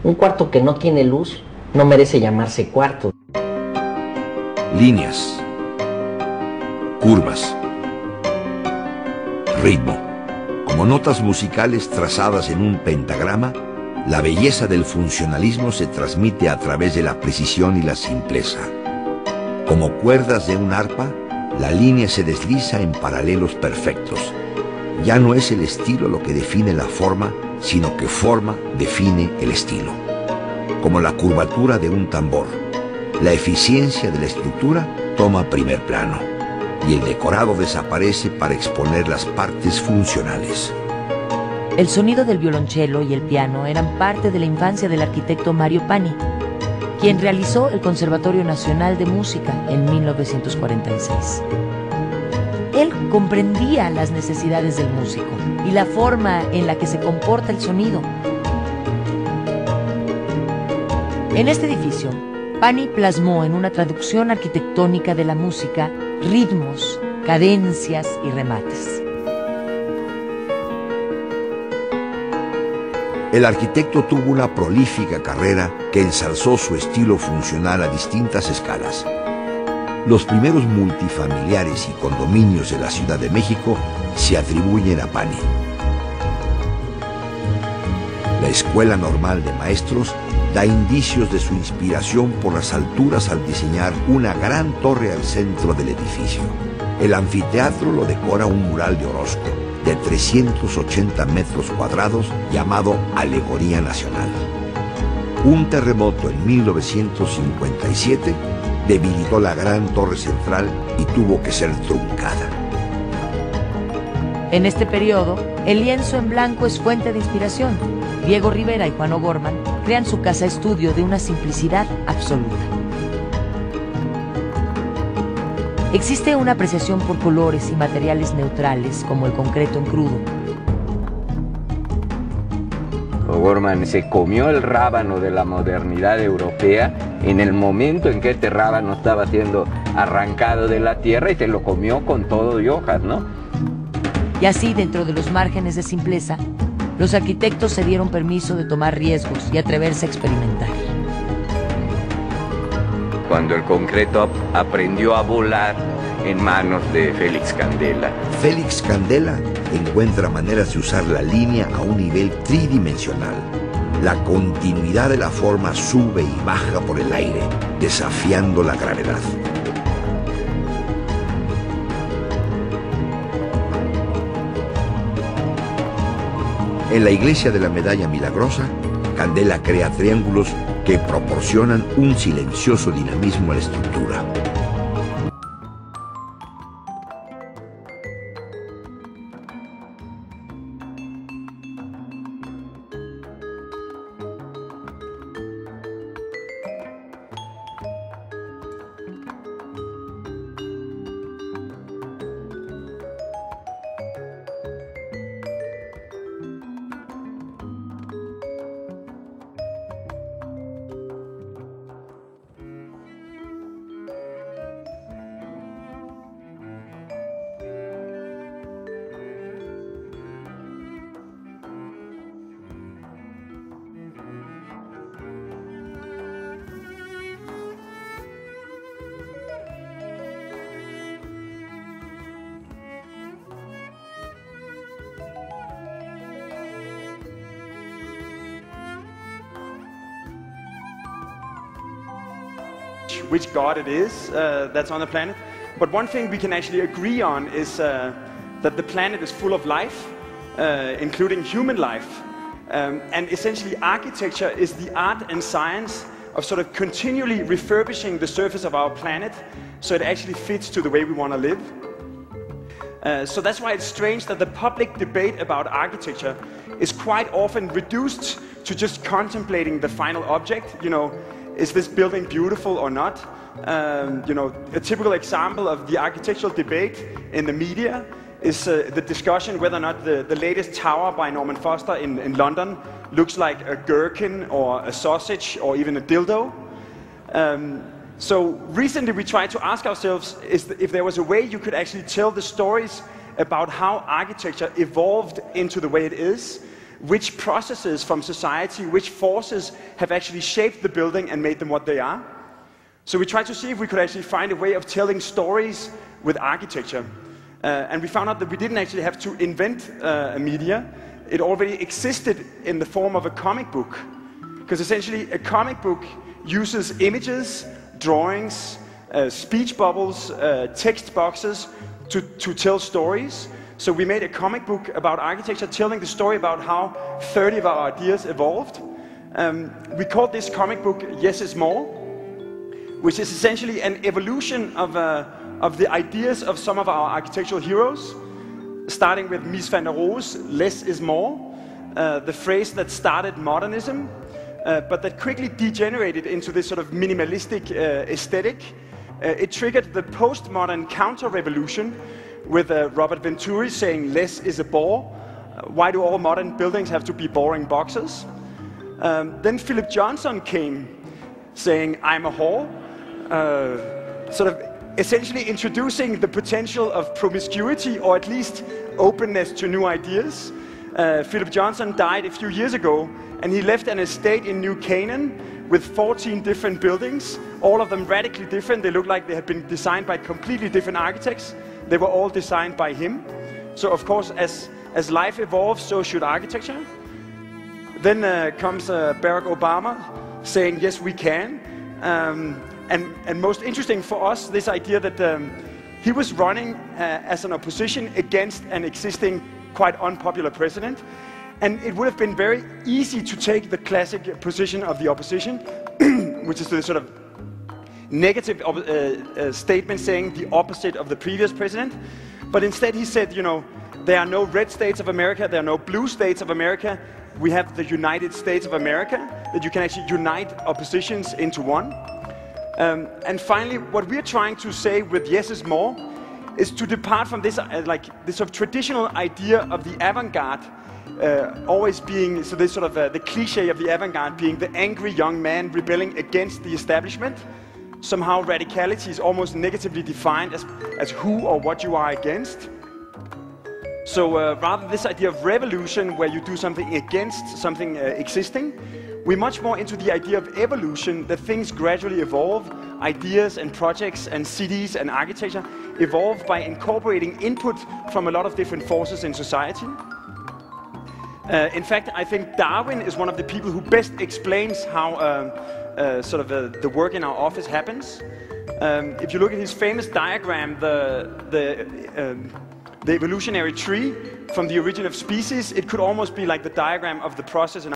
Un cuarto que no tiene luz no merece llamarse cuarto. Líneas, curvas, ritmo. Como notas musicales trazadas en un pentagrama, la belleza del funcionalismo se transmite a través de la precisión y la simpleza. Como cuerdas de un arpa, la línea se desliza en paralelos perfectos. Ya no es el estilo lo que define la forma, sino que forma define el estilo. Como la curvatura de un tambor, la eficiencia de la estructura toma primer plano y el decorado desaparece para exponer las partes funcionales. El sonido del violonchelo y el piano eran parte de la infancia del arquitecto Mario Pani, quien realizó el Conservatorio Nacional de Música en 1946. Él comprendía las necesidades del músico y la forma en la que se comporta el sonido. En este edificio, Pani plasmó en una traducción arquitectónica de la música ritmos, cadencias y remates. El arquitecto tuvo una prolífica carrera que ensalzó su estilo funcional a distintas escalas. Los primeros multifamiliares y condominios de la Ciudad de México se atribuyen a Pani. La Escuela Normal de Maestros da indicios de su inspiración por las alturas al diseñar una gran torre al centro del edificio. El anfiteatro lo decora un mural de Orozco de 380 metros cuadrados llamado Alegoría Nacional. Un terremoto en 1957 debilitó la gran torre central y tuvo que ser truncada. En este periodo, el lienzo en blanco es fuente de inspiración. Diego Rivera y Juan O'Gorman crean su casa estudio de una simplicidad absoluta. Existe una apreciación por colores y materiales neutrales, como el concreto en crudo. O'Gorman se comió el rábano de la modernidad europea en el momento en que este rábano estaba siendo arrancado de la tierra y se lo comió con todo y hojas, ¿no? Y así, dentro de los márgenes de simpleza, los arquitectos se dieron permiso de tomar riesgos y atreverse a experimentar. Cuando el concreto aprendió a volar en manos de Félix Candela. Félix Candela encuentra maneras de usar la línea a un nivel tridimensional. La continuidad de la forma sube y baja por el aire, desafiando la gravedad. En la iglesia de la Medalla Milagrosa, Candela crea triángulos que proporcionan un silencioso dinamismo a la estructura. Which god it is that's on the planet. But one thing we can actually agree on is that the planet is full of life, including human life. And essentially architecture is the art and science of sort of continually refurbishing the surface of our planet so it actually fits to the way we want to live. So that's why it's strange that the public debate about architecture is quite often reduced to just contemplating the final object. You know, is this building beautiful or not? You know, a typical example of the architectural debate in the media is the discussion whether or not the latest tower by Norman Foster in London looks like a gherkin or a sausage or even a dildo. So recently we tried to ask ourselves if there was a way you could actually tell the stories about how architecture evolved into the way it is, which processes from society, which forces have actually shaped the building and made them what they are. So we tried to see if we could actually find a way of telling stories with architecture. And we found out that we didn't actually have to invent a media. It already existed in the form of a comic book. Because essentially a comic book uses images, drawings, speech bubbles, text boxes to tell stories. So we made a comic book about architecture telling the story about how 30 of our ideas evolved. We called this comic book Yes is More, which is essentially an evolution of the ideas of some of our architectural heroes, starting with Mies van der Rohe's Less is More, the phrase that started modernism, but that quickly degenerated into this sort of minimalistic aesthetic. It triggered the postmodern counter-revolution with Robert Venturi saying less is a bore. Why do all modern buildings have to be boring boxes? Then Philip Johnson came saying I'm a whore, sort of essentially introducing the potential of promiscuity or at least openness to new ideas. Philip Johnson died a few years ago and he left an estate in New Canaan with 14 different buildings, all of them radically different. They looked like they had been designed by completely different architects. They were all designed by him. So of course, as life evolves, so should architecture. Then comes Barack Obama saying, yes, we can. And most interesting for us, this idea that he was running as an opposition against an existing, quite unpopular president. And it would have been very easy to take the classic position of the opposition, which is the sort of negative statement saying the opposite of the previous president. But instead he said, you know, there are no red states of America, there are no blue states of America. We have the United States of America, that you can actually unite oppositions into one. And finally, what we're trying to say with Yes is More is to depart from this, this sort of traditional idea of the avant-garde always being, so this sort of the cliche of the avant-garde being the angry young man rebelling against the establishment. Somehow radicality is almost negatively defined as who or what you are against. So rather this idea of revolution where you do something against something existing, we're much more into the idea of evolution, that things gradually evolve, ideas and projects and cities and architecture evolve by incorporating input from a lot of different forces in society. In fact, I think Darwin is one of the people who best explains how the work in our office happens. If you look at his famous diagram, the evolutionary tree from the origin of species, it could almost be like the diagram of the process in